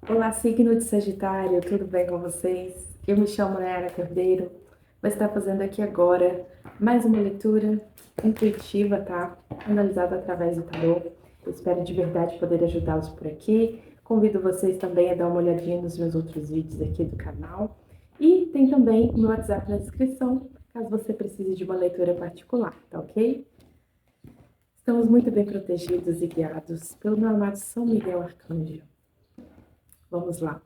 Olá, signo de Sagitário, tudo bem com vocês? Eu me chamo Nayara Cordeiro, vou estar fazendo aqui agora mais uma leitura intuitiva, tá? Analisada através do tarô. Eu espero de verdade poder ajudá-los por aqui. Convido vocês também a dar uma olhadinha nos meus outros vídeos aqui do canal. E tem também o meu WhatsApp na descrição, caso você precise de uma leitura particular, tá ok? Estamos muito bem protegidos e guiados pelo meu amado São Miguel Arcanjo. Vamos lá.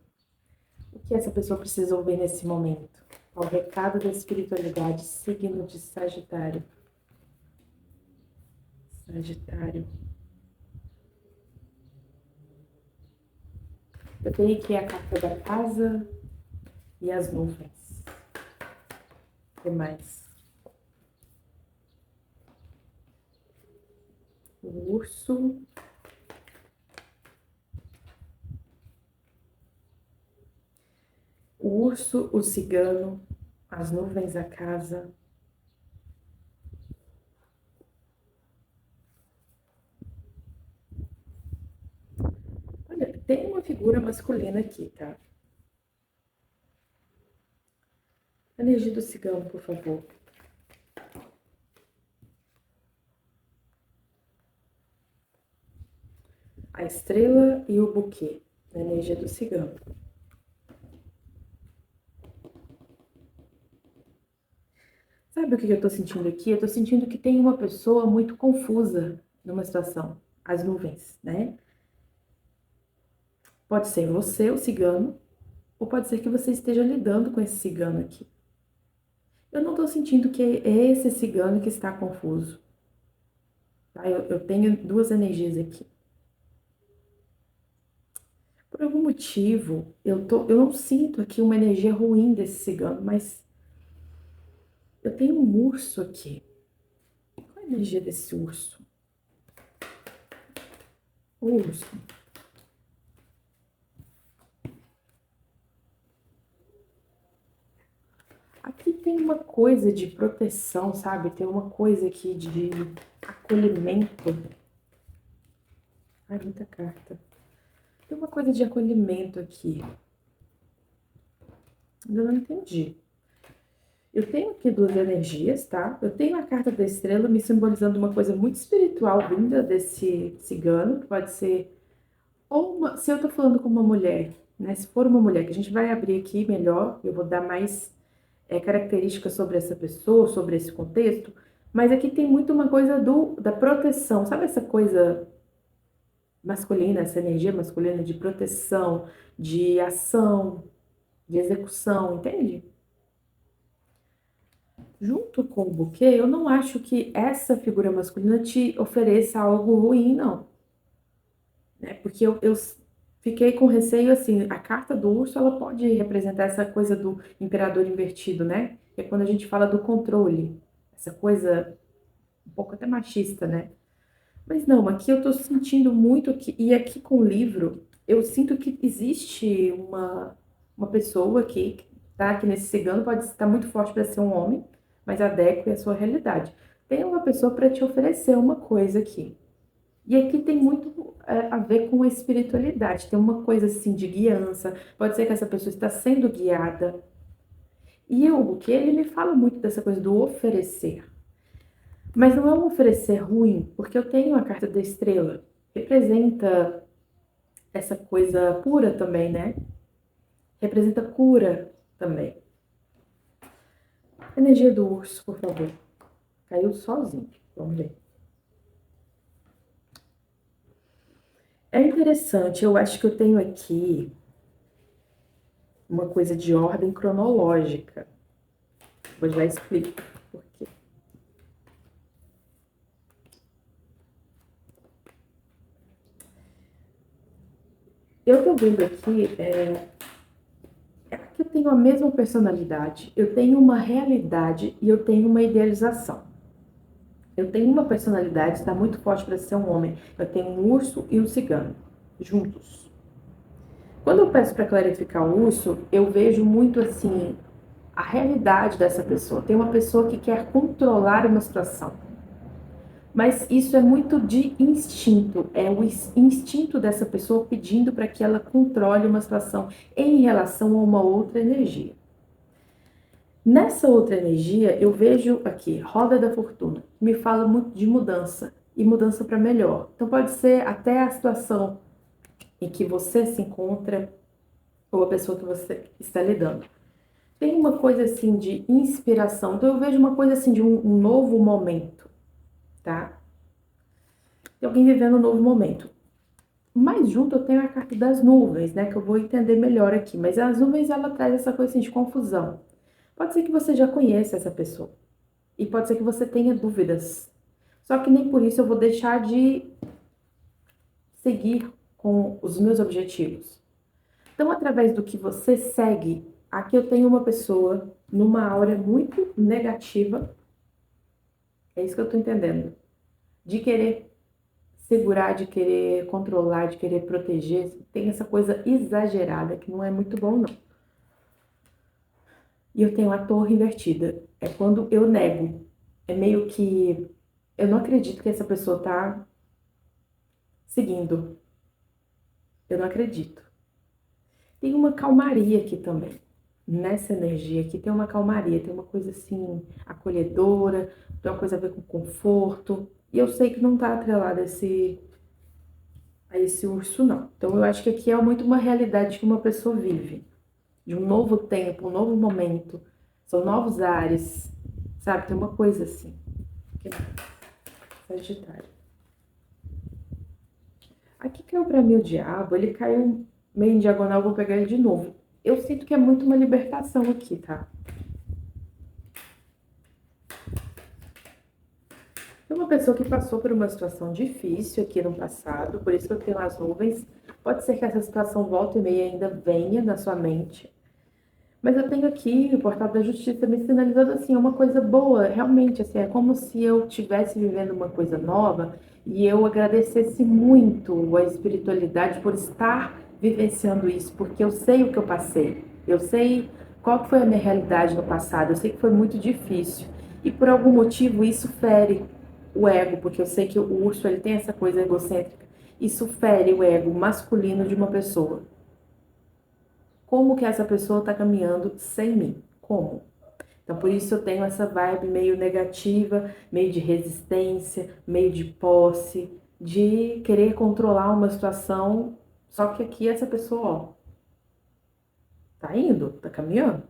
O que essa pessoa precisa ouvir nesse momento? Qual o recado da espiritualidade, signo de Sagitário? Sagitário. Eu tenho aqui a carta da casa e as nuvens. O que mais? O urso. O urso, o cigano, as nuvens, a casa. Olha, tem uma figura masculina aqui, tá? A energia do cigano, por favor. A estrela e o buquê. A energia do cigano. Sabe o que eu tô sentindo aqui? Eu tô sentindo que tem uma pessoa muito confusa numa situação. As nuvens, né? Pode ser você, o cigano, ou pode ser que você esteja lidando com esse cigano aqui. Eu não tô sentindo que é esse cigano que está confuso. Tá? Eu tenho duas energias aqui. Por algum motivo, eu não sinto aqui uma energia ruim desse cigano, mas eu tenho um urso aqui. Qual é a energia desse urso? O urso. Aqui tem uma coisa de proteção, sabe? Tem uma coisa aqui de acolhimento. Ai, muita carta. Tem uma coisa de acolhimento aqui. Ainda não entendi. Eu tenho aqui duas energias, tá? Eu tenho a carta da estrela me simbolizando uma coisa muito espiritual vinda desse cigano, que pode ser ou uma, se eu tô falando com uma mulher, né? Se for uma mulher, que a gente vai abrir aqui melhor, eu vou dar mais características sobre essa pessoa, sobre esse contexto, mas aqui tem muito uma coisa da proteção, sabe essa coisa masculina, essa energia masculina de proteção, de ação, de execução, entende? Junto com o buquê, eu não acho que essa figura masculina te ofereça algo ruim, não. Né? Porque eu fiquei com receio, assim, a carta do urso, ela pode representar essa coisa do imperador invertido, né? Que é quando a gente fala do controle, essa coisa um pouco até machista, né? Mas não, aqui eu tô sentindo muito que, e aqui com o livro, eu sinto que existe uma pessoa aqui, que tá aqui nesse cigano, pode estar muito forte para ser um homem, mas adequa à sua realidade. Tem uma pessoa para te oferecer uma coisa aqui. E aqui tem muito a ver com a espiritualidade, tem uma coisa assim de guiança, pode ser que essa pessoa está sendo guiada. E o que ele me fala muito dessa coisa do oferecer. Mas não é um oferecer ruim, porque eu tenho a carta da estrela, representa essa coisa pura também, né? Representa cura também. Energia do urso, por favor. Caiu sozinho. Vamos ver. É interessante, eu acho que eu tenho aqui uma coisa de ordem cronológica. Vou já explicar por quê. Eu tô vendo aqui, que eu tenho a mesma personalidade, eu tenho uma realidade e eu tenho uma idealização. Eu tenho uma personalidade, está muito forte para ser um homem. Eu tenho um urso e um cigano, juntos. Quando eu peço para clarificar o urso, eu vejo muito assim a realidade dessa pessoa. Tem uma pessoa que quer controlar uma situação. Mas isso é muito de instinto, é o instinto dessa pessoa pedindo para que ela controle uma situação em relação a uma outra energia. Nessa outra energia, eu vejo aqui, roda da fortuna, que me fala muito de mudança e mudança para melhor. Então pode ser até a situação em que você se encontra ou a pessoa que você está lidando. Tem uma coisa assim de inspiração, então eu vejo uma coisa assim de um novo momento, tá? Tem alguém vivendo um novo momento. Mais junto eu tenho a carta das nuvens, né, que eu vou entender melhor aqui, mas as nuvens ela traz essa coisa assim de confusão. Pode ser que você já conheça essa pessoa e pode ser que você tenha dúvidas. Só que nem por isso eu vou deixar de seguir com os meus objetivos. Então, através do que você segue, aqui eu tenho uma pessoa numa aura muito negativa. É isso que eu tô entendendo. De querer segurar, de querer controlar, de querer proteger. Tem essa coisa exagerada que não é muito bom, não. E eu tenho a torre invertida. É quando eu nego. É meio que eu não acredito que essa pessoa tá seguindo. Eu não acredito. Tem uma calmaria aqui também. Nessa energia aqui tem uma calmaria, tem uma coisa assim acolhedora, tem uma coisa a ver com conforto. E eu sei que não tá atrelada a esse urso, não. Então eu acho que aqui é muito uma realidade que uma pessoa vive. De um novo tempo, um novo momento. São novos ares, sabe? Tem uma coisa assim. Sagitário. Aqui caiu pra mim o diabo, ele caiu meio em diagonal, vou pegar ele de novo. Eu sinto que é muito uma libertação aqui, tá? É uma pessoa que passou por uma situação difícil aqui no passado, por isso que eu tenho as nuvens. Pode ser que essa situação volta e meia ainda venha na sua mente. Mas eu tenho aqui o portal da justiça me sinalizando assim, é uma coisa boa, realmente, assim, é como se eu estivesse vivendo uma coisa nova e eu agradecesse muito a espiritualidade por estar vivenciando isso, porque eu sei o que eu passei, eu sei qual foi a minha realidade no passado, eu sei que foi muito difícil e por algum motivo isso fere o ego, porque eu sei que o urso ele tem essa coisa egocêntrica, isso fere o ego masculino de uma pessoa. Como que essa pessoa está caminhando sem mim? Como? Então, por isso eu tenho essa vibe meio negativa, meio de resistência, meio de posse, de querer controlar uma situação. Só que aqui essa pessoa, ó, tá indo, tá caminhando.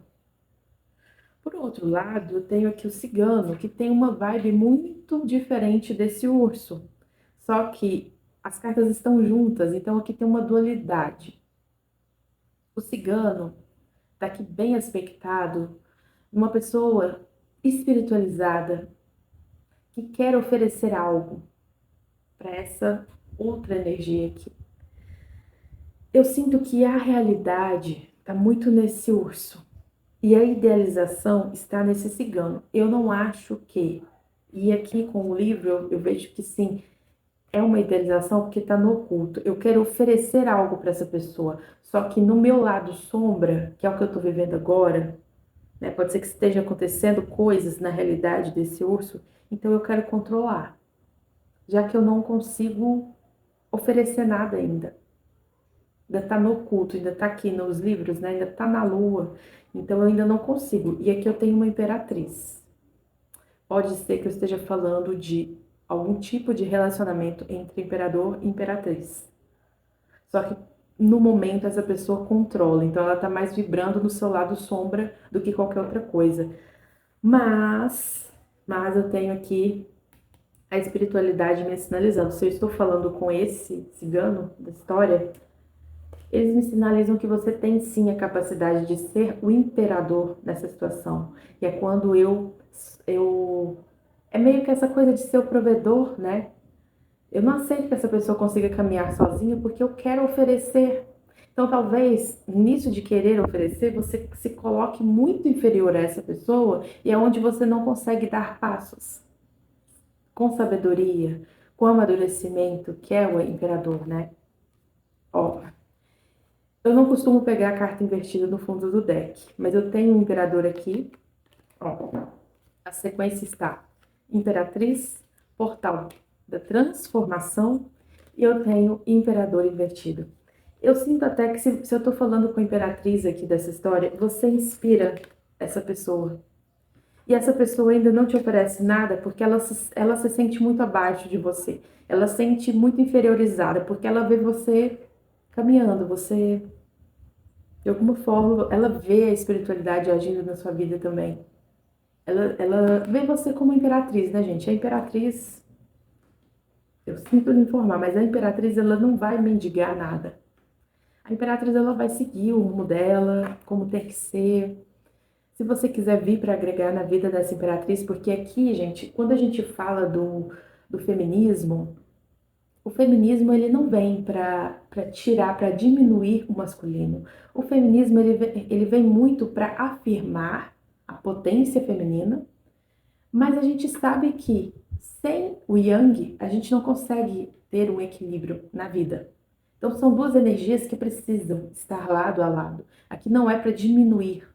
Por outro lado, eu tenho aqui o cigano, que tem uma vibe muito diferente desse urso. Só que as cartas estão juntas, então aqui tem uma dualidade. O cigano tá aqui bem aspectado, uma pessoa espiritualizada que quer oferecer algo para essa outra energia aqui. Eu sinto que a realidade está muito nesse urso e a idealização está nesse cigano. Eu não acho que, e aqui com o livro eu vejo que sim, é uma idealização porque está no oculto. Eu quero oferecer algo para essa pessoa, só que no meu lado sombra, que é o que eu estou vivendo agora, né? Pode ser que esteja acontecendo coisas na realidade desse urso, então eu quero controlar, já que eu não consigo oferecer nada ainda. Ainda está no oculto, ainda está aqui nos livros, né? Ainda está na lua, então eu ainda não consigo. E aqui eu tenho uma imperatriz. Pode ser que eu esteja falando de algum tipo de relacionamento entre imperador e imperatriz. Só que no momento essa pessoa controla, então ela está mais vibrando no seu lado sombra do que qualquer outra coisa. Mas eu tenho aqui a espiritualidade me sinalizando. Se eu estou falando com esse cigano da história, eles me sinalizam que você tem sim a capacidade de ser o imperador nessa situação. E é quando eu é meio que essa coisa de ser o provedor, né? Eu não aceito que essa pessoa consiga caminhar sozinha porque eu quero oferecer. Então, talvez, nisso de querer oferecer, você se coloque muito inferior a essa pessoa e é onde você não consegue dar passos com sabedoria, com amadurecimento, que é o imperador, né? Ó, eu não costumo pegar a carta invertida no fundo do deck, mas eu tenho um imperador aqui. Ó, a sequência está Imperatriz, portal da transformação e eu tenho imperador invertido. Eu sinto até que se eu estou falando com a imperatriz aqui dessa história, você inspira essa pessoa. E essa pessoa ainda não te oferece nada porque ela se sente muito abaixo de você. Ela se sente muito inferiorizada porque ela vê você caminhando, você, de alguma forma, ela vê a espiritualidade agindo na sua vida também. Ela vê você como imperatriz, né, gente? A imperatriz, eu sinto lhe informar, mas a imperatriz, ela não vai mendigar nada. A imperatriz, ela vai seguir o rumo dela, como tem que ser. Se você quiser vir para agregar na vida dessa imperatriz, porque aqui, gente, quando a gente fala do feminismo, o feminismo ele não vem para tirar, para diminuir o masculino. O feminismo ele vem muito para afirmar a potência feminina, mas a gente sabe que sem o yang a gente não consegue ter um equilíbrio na vida. Então são duas energias que precisam estar lado a lado. Aqui não é para diminuir.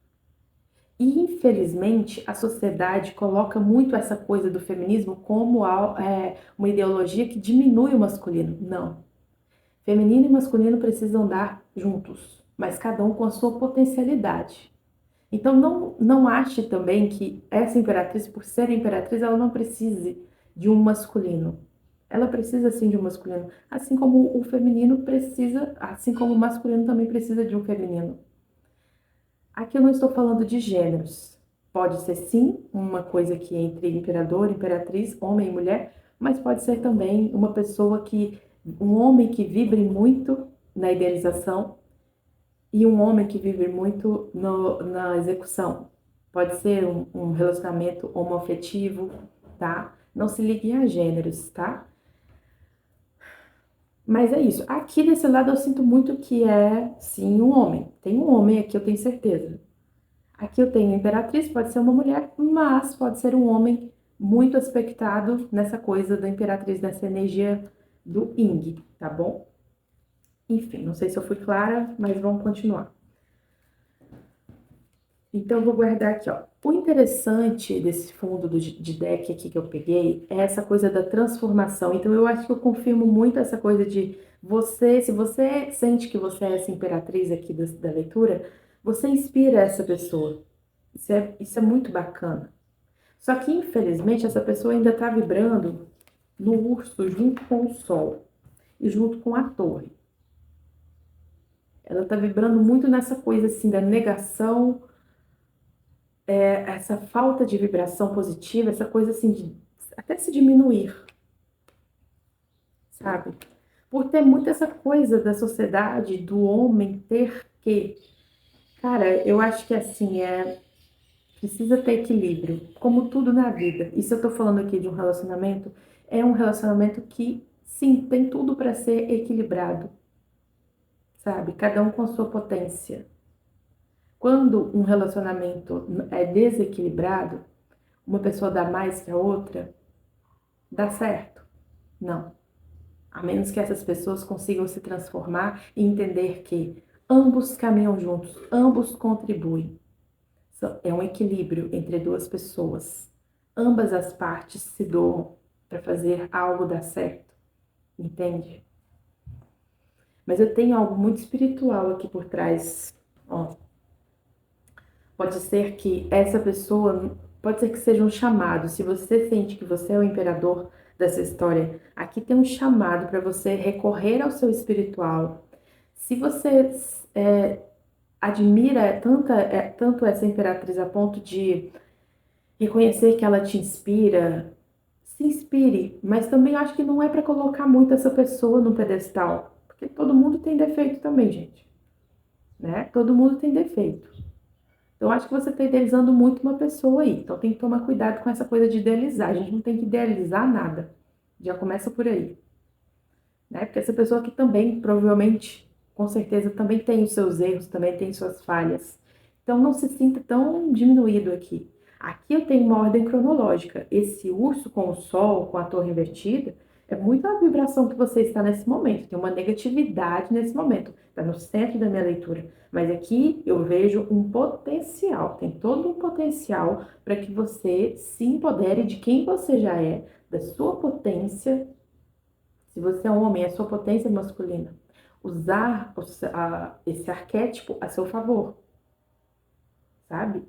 E, infelizmente, a sociedade coloca muito essa coisa do feminismo como uma ideologia que diminui o masculino. Não. Feminino e masculino precisam andar juntos, mas cada um com a sua potencialidade. Então, não ache também que essa imperatriz, por ser imperatriz, ela não precise de um masculino. Ela precisa, sim, de um masculino. Assim como o feminino precisa, assim como o masculino também precisa de um feminino. Aqui eu não estou falando de gêneros. Pode ser sim uma coisa que entre imperador, imperatriz, homem e mulher, mas pode ser também uma pessoa um homem que vibre muito na idealização e um homem que vibre muito na execução. Pode ser um relacionamento homoafetivo, tá? Não se ligue a gêneros, tá? Mas é isso. Aqui desse lado eu sinto muito que é, sim, um homem. Tem um homem aqui, eu tenho certeza. Aqui eu tenho imperatriz, pode ser uma mulher, mas pode ser um homem muito aspectado nessa coisa da imperatriz, nessa energia do Yin, tá bom? Enfim, não sei se eu fui clara, mas vamos continuar. Então, eu vou guardar aqui, ó. O interessante desse fundo de deck aqui que eu peguei é essa coisa da transformação. Então, eu acho que eu confirmo muito essa coisa de você, se você sente que você é essa imperatriz aqui da leitura, você inspira essa pessoa. Isso é muito bacana. Só que, infelizmente, essa pessoa ainda está vibrando no urso junto com o sol e junto com a torre. Ela está vibrando muito nessa coisa assim da negação, essa falta de vibração positiva, essa coisa assim de até se diminuir, sabe? Por ter muito essa coisa da sociedade, do homem ter que. Cara, eu acho que assim, precisa ter equilíbrio, como tudo na vida. E se eu tô falando aqui de um relacionamento, é um relacionamento que, sim, tem tudo para ser equilibrado, sabe? Cada um com a sua potência. Quando um relacionamento é desequilibrado, uma pessoa dá mais que a outra, dá certo? Não. A menos que essas pessoas consigam se transformar e entender que ambos caminham juntos, ambos contribuem. É um equilíbrio entre duas pessoas. Ambas as partes se doam para fazer algo dar certo, entende? Mas eu tenho algo muito espiritual aqui por trás. Ó, pode ser que essa pessoa, pode ser que seja um chamado. Se você sente que você é o imperador dessa história, aqui tem um chamado para você recorrer ao seu espiritual. Se você admira tanto essa imperatriz a ponto de reconhecer que ela te inspira, se inspire, mas também acho que não é para colocar muito essa pessoa no pedestal, porque todo mundo tem defeito também, gente, né? Todo mundo tem defeito. Então acho que você está idealizando muito uma pessoa aí, então tem que tomar cuidado com essa coisa de idealizar, a gente não tem que idealizar nada, já começa por aí, né? Porque essa pessoa aqui também, provavelmente, com certeza, também tem os seus erros, também tem suas falhas. Então não se sinta tão diminuído aqui. Aqui eu tenho uma ordem cronológica. Esse urso com o sol, com a torre invertida, é muito a vibração que você está nesse momento. Tem uma negatividade nesse momento. Está no centro da minha leitura. Mas aqui eu vejo um potencial. Tem todo um potencial para que você se empodere de quem você já é, da sua potência. Se você é um homem, é a sua potência masculina. Usar esse arquétipo a seu favor, sabe?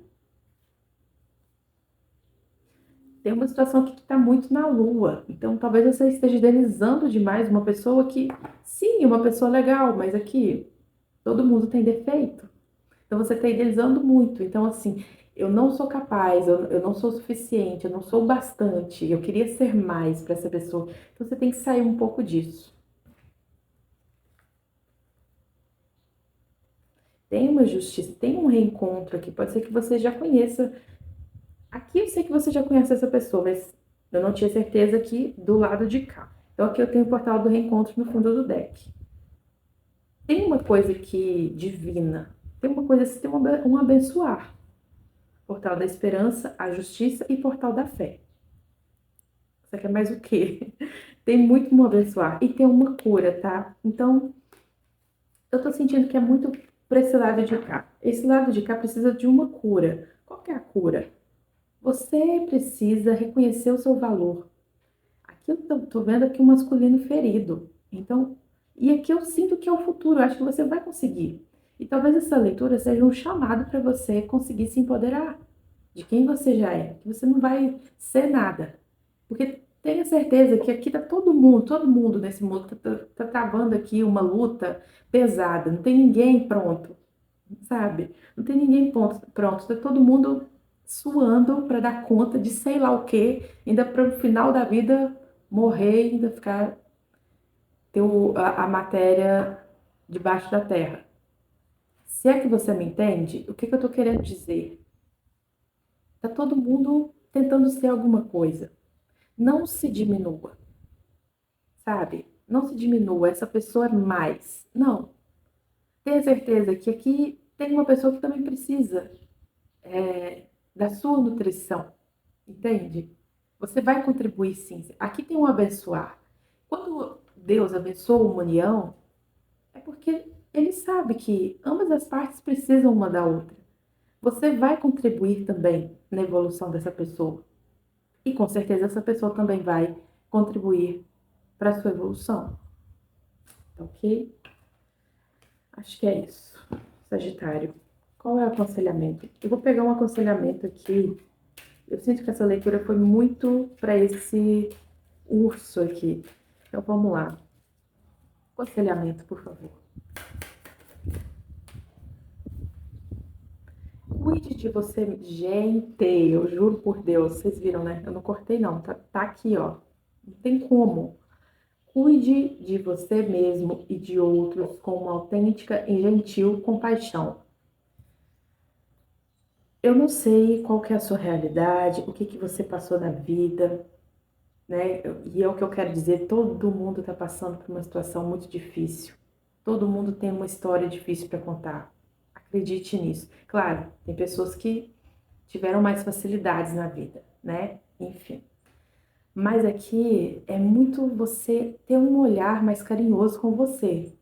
Tem uma situação aqui que está muito na lua. Então, talvez você esteja idealizando demais uma pessoa que, sim, é uma pessoa legal, mas aqui todo mundo tem defeito. Então, você está idealizando muito. Então, assim, eu não sou capaz, eu não sou suficiente, eu não sou bastante, eu queria ser mais para essa pessoa. Então, você tem que sair um pouco disso. Tem uma justiça, tem um reencontro aqui. Pode ser que você já conheça. Aqui eu sei que você já conhece essa pessoa, mas eu não tinha certeza aqui do lado de cá. Então aqui eu tenho o portal do reencontro no fundo do deck. Tem uma coisa aqui divina, tem uma coisa assim, tem um abençoar. Portal da esperança, a justiça e portal da fé. Você quer mais o quê? Tem muito um abençoar e tem uma cura, tá? Então eu tô sentindo que é muito para esse lado de cá. Esse lado de cá precisa de uma cura. Qual que é a cura? Você precisa reconhecer o seu valor. Aqui eu tô vendo aqui um masculino ferido. Então, e aqui eu sinto que é o futuro, eu acho que você vai conseguir. E talvez essa leitura seja um chamado para você conseguir se empoderar de quem você já é, que você não vai ser nada. Porque tenha certeza que aqui tá todo mundo nesse mundo tá travando aqui uma luta pesada, não tem ninguém pronto, sabe? Não tem ninguém pronto, tá todo mundo suando para dar conta de sei lá o quê, ainda para o final da vida morrer, ainda ficar ter a matéria debaixo da terra. Se é que você me entende, o que que eu tô querendo dizer? Tá todo mundo tentando ser alguma coisa. Não se diminua, sabe? Não se diminua, essa pessoa é mais. Não. Tenha certeza que aqui tem uma pessoa que também precisa da sua nutrição, entende? Você vai contribuir sim. Aqui tem um abençoar. Quando Deus abençoa uma união, é porque ele sabe que ambas as partes precisam uma da outra. Você vai contribuir também na evolução dessa pessoa. E com certeza essa pessoa também vai contribuir para a sua evolução. Tá ok? Acho que é isso. Sagitário. Qual é o aconselhamento? Eu vou pegar um aconselhamento aqui. Eu sinto que essa leitura foi muito para esse urso aqui. Então vamos lá. Aconselhamento, por favor. Cuide de você. Gente, eu juro por Deus, vocês viram, né? Eu não cortei, não. Tá aqui, ó. Não tem como. Cuide de você mesmo e de outros com uma autêntica e gentil compaixão. Eu não sei qual que é a sua realidade, o que que você passou na vida, né? E é o que eu quero dizer, todo mundo está passando por uma situação muito difícil. Todo mundo tem uma história difícil para contar. Acredite nisso. Claro, tem pessoas que tiveram mais facilidades na vida, né? Enfim. Mas aqui é muito você ter um olhar mais carinhoso com você.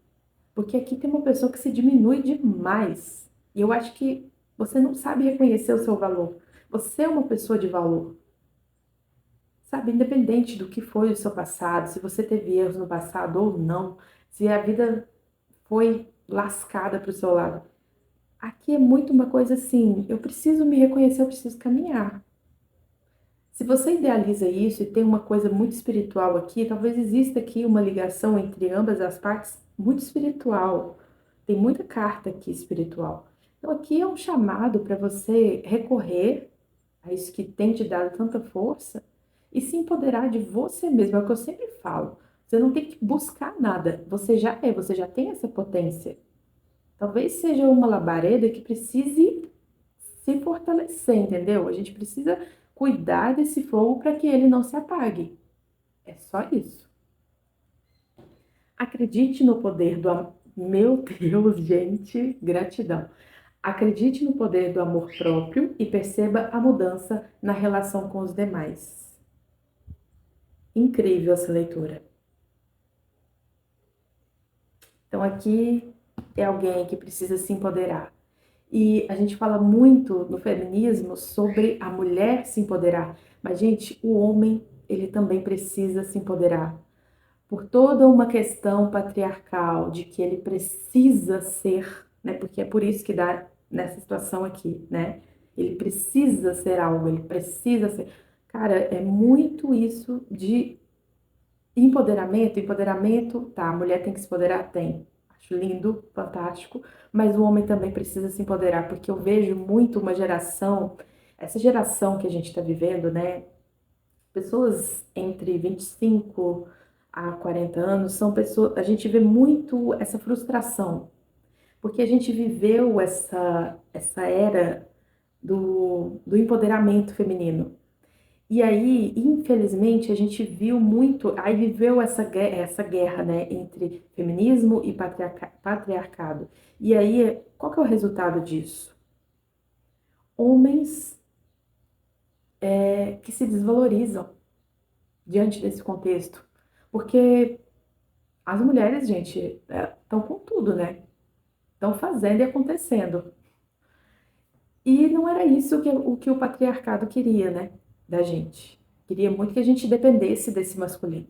Porque aqui tem uma pessoa que se diminui demais. E eu acho que você não sabe reconhecer o seu valor. Você é uma pessoa de valor. Sabe, independente do que foi o seu passado, se você teve erros no passado ou não, se a vida foi lascada para o seu lado. Aqui é muito uma coisa assim, eu preciso me reconhecer, eu preciso caminhar. Se você idealiza isso e tem uma coisa muito espiritual aqui, talvez exista aqui uma ligação entre ambas as partes muito espiritual. Tem muita carta aqui espiritual. Então aqui é um chamado para você recorrer a isso que tem te dado tanta força e se empoderar de você mesmo. É o que eu sempre falo. Você não tem que buscar nada. Você já é, você já tem essa potência. Talvez seja uma labareda que precise se fortalecer, entendeu? A gente precisa cuidar desse fogo para que ele não se apague. É só isso. Acredite no poder do amor. Meu Deus, gente, gratidão. Acredite no poder do amor próprio e perceba a mudança na relação com os demais. Incrível essa leitura. Então aqui é alguém que precisa se empoderar. E a gente fala muito no feminismo sobre a mulher se empoderar. Mas, gente, o homem ele também precisa se empoderar. Por toda uma questão patriarcal de que ele precisa ser, né? Porque é por isso que dá nessa situação aqui, né? Ele precisa ser algo, ele precisa ser. Cara, é muito isso de empoderamento. Empoderamento, tá, a mulher tem que se empoderar? Tem. Acho lindo, fantástico, mas o homem também precisa se empoderar, porque eu vejo muito uma geração, essa geração que a gente está vivendo, né? Pessoas entre 25 a 40 anos são pessoas, a gente vê muito essa frustração, porque a gente viveu essa era do empoderamento feminino. E aí, infelizmente, a gente viu muito, aí viveu essa guerra, né, entre feminismo e patriarcado. E aí, qual que é o resultado disso? Homens que se desvalorizam diante desse contexto. Porque as mulheres, gente, estão com tudo, né? Estão fazendo e acontecendo. E não era isso que o patriarcado queria, né? Da gente. Queria muito que a gente dependesse desse masculino.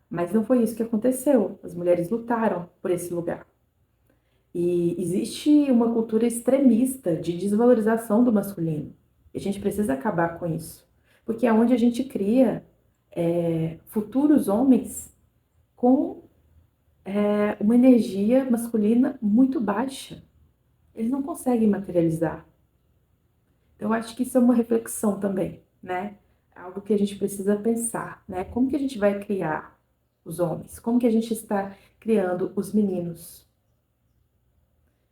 Mas não foi isso que aconteceu. As mulheres lutaram por esse lugar. E existe uma cultura extremista de desvalorização do masculino. E a gente precisa acabar com isso. Porque é onde a gente cria futuros homens com uma energia masculina muito baixa. Eles não conseguem materializar. Então, eu acho que isso é uma reflexão também, né? É algo que a gente precisa pensar, né? Como que a gente vai criar os homens? Como que a gente está criando os meninos?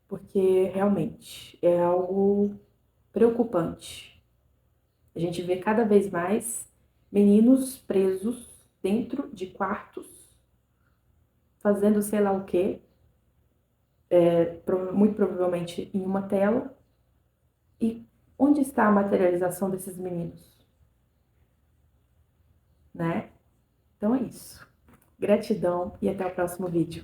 Porque realmente é algo preocupante. A gente vê cada vez mais meninos presos dentro de quartos, fazendo sei lá o quê, muito provavelmente em uma tela. E onde está a materialização desses meninos, né? Então é isso. Gratidão e até o próximo vídeo.